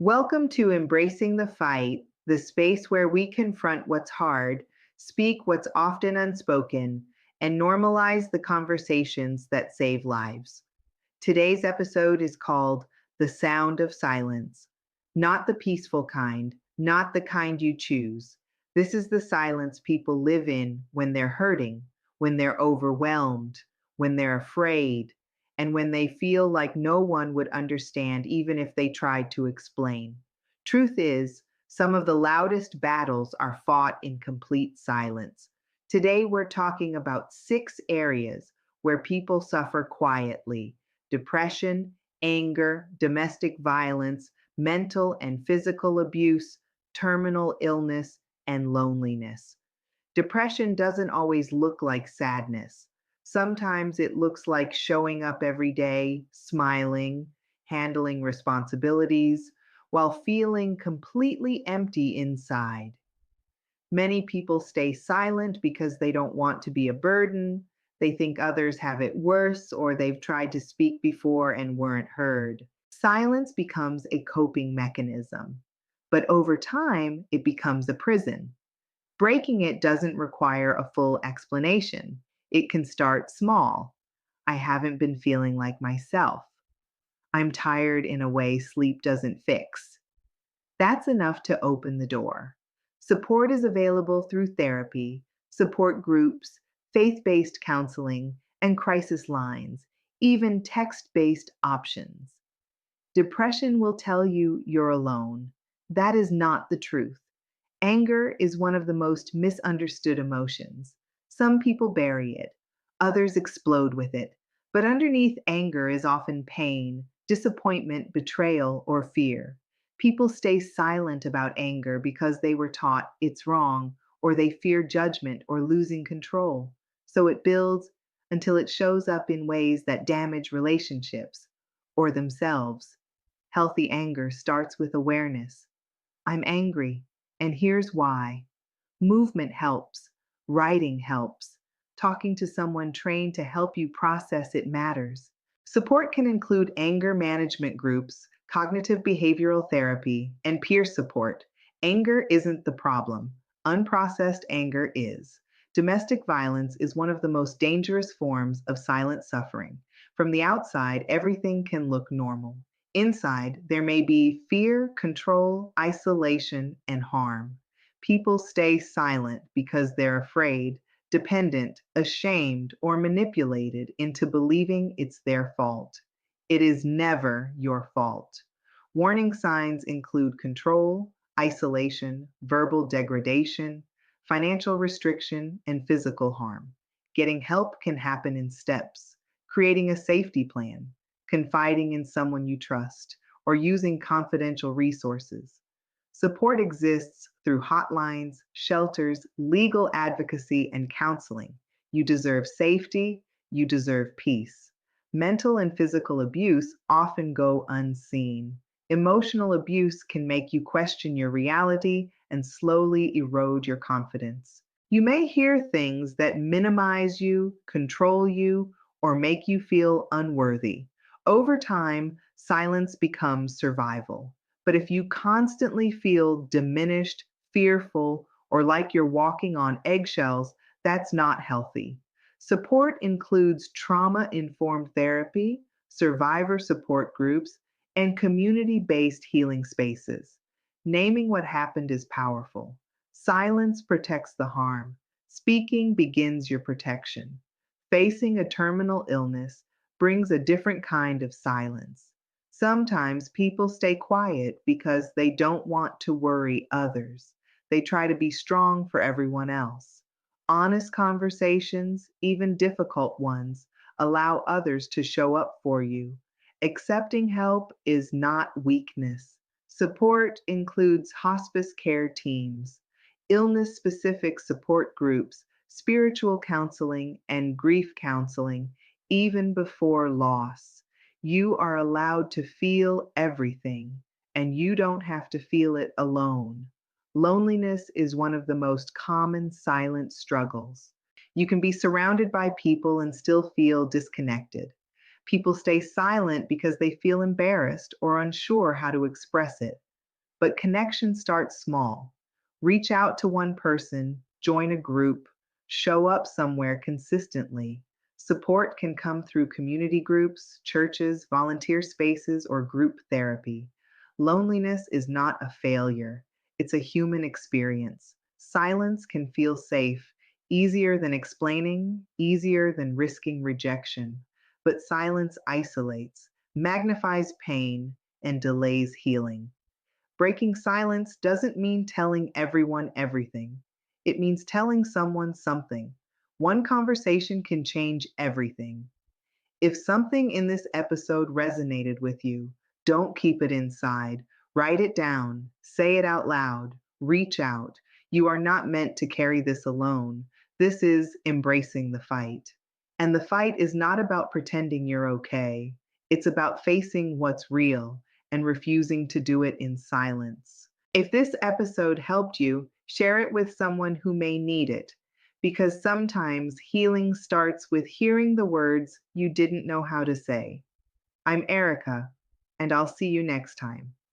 Welcome to Embracing the Fight, the space where we confront what's hard, speak what's often unspoken, and normalize the conversations that save lives. Today's episode is called The Sound of Silence. Not the peaceful kind, not the kind you choose. This is the silence people live in when they're hurting, when they're overwhelmed, when they're afraid, and when they feel like no one would understand even if they tried to explain. Truth is, some of the loudest battles are fought in complete silence. Today, we're talking about 6 areas where people suffer quietly: depression, anger, domestic violence, mental and physical abuse, terminal illness, and loneliness. Depression doesn't always look like sadness. Sometimes it looks like showing up every day, smiling, handling responsibilities, while feeling completely empty inside. Many people stay silent because they don't want to be a burden. They think others have it worse, or they've tried to speak before and weren't heard. Silence becomes a coping mechanism, but over time, it becomes a prison. Breaking it doesn't require a full explanation. It can start small. I haven't been feeling like myself. I'm tired in a way sleep doesn't fix. That's enough to open the door. Support is available through therapy, support groups, faith based counseling, and crisis lines, even text based options. Depression will tell you you're alone. That is not the truth. Anger is one of the most misunderstood emotions. Some people bury it, others explode with it. But underneath anger is often pain, disappointment, betrayal, or fear. People stay silent about anger because they were taught it's wrong, or they fear judgment or losing control. So it builds until it shows up in ways that damage relationships or themselves. Healthy anger starts with awareness. I'm angry, and here's why. Movement helps, writing helps, talking to someone trained to help you process it matters. Support can include anger management groups, cognitive behavioral therapy, and peer support. Anger isn't the problem, unprocessed anger is. Domestic violence is one of the most dangerous forms of silent suffering. From the outside, everything can look normal. Inside, there may be fear, control, isolation, and harm. People stay silent because they're afraid, dependent, ashamed, or manipulated into believing it's their fault. It is never your fault. Warning signs include control, isolation, verbal degradation, financial restriction, and physical harm. Getting help can happen in steps: creating a safety plan, confiding in someone you trust, or using confidential resources. Support exists through hotlines, shelters, legal advocacy, and counseling. You deserve safety, you deserve peace. Mental and physical abuse often go unseen. Emotional abuse can make you question your reality and slowly erode your confidence. You may hear things that minimize you, control you, or make you feel unworthy. Over time, silence becomes survival. But if you constantly feel diminished, fearful, or like you're walking on eggshells, that's not healthy. Support includes trauma informed therapy, survivor support groups, and community based healing spaces. Naming what happened is powerful. Silence protects the harm. Speaking begins your protection. Facing a terminal illness brings a different kind of silence. Sometimes people stay quiet because they don't want to worry others. They try to be strong for everyone else. Honest conversations, even difficult ones, allow others to show up for you. Accepting help is not weakness. Support includes hospice care teams, illness specific support groups, spiritual counseling, and grief counseling, even before loss. You are allowed to feel everything, and you don't have to feel it alone. Loneliness is one of the most common silent struggles. You can be surrounded by people and still feel disconnected. People stay silent because they feel embarrassed or unsure how to express it. But connection starts small. Reach out to one person, join a group, show up somewhere consistently. Support can come through community groups, churches, volunteer spaces, or group therapy. Loneliness is not a failure, it's a human experience. Silence can feel safe, easier than explaining, easier than risking rejection. But silence isolates, magnifies pain, and delays healing. Breaking silence doesn't mean telling everyone everything. It means telling someone something. One conversation can change everything. If something in this episode resonated with you, don't keep it inside. Write it down, say it out loud, reach out. You are not meant to carry this alone. This is embracing the fight. And the fight is not about pretending you're okay, it's about facing what's real and refusing to do it in silence. If this episode helped you, share it with someone who may need it, because sometimes healing starts with hearing the words you didn't know how to say. I'm Erica, and I'll see you next time.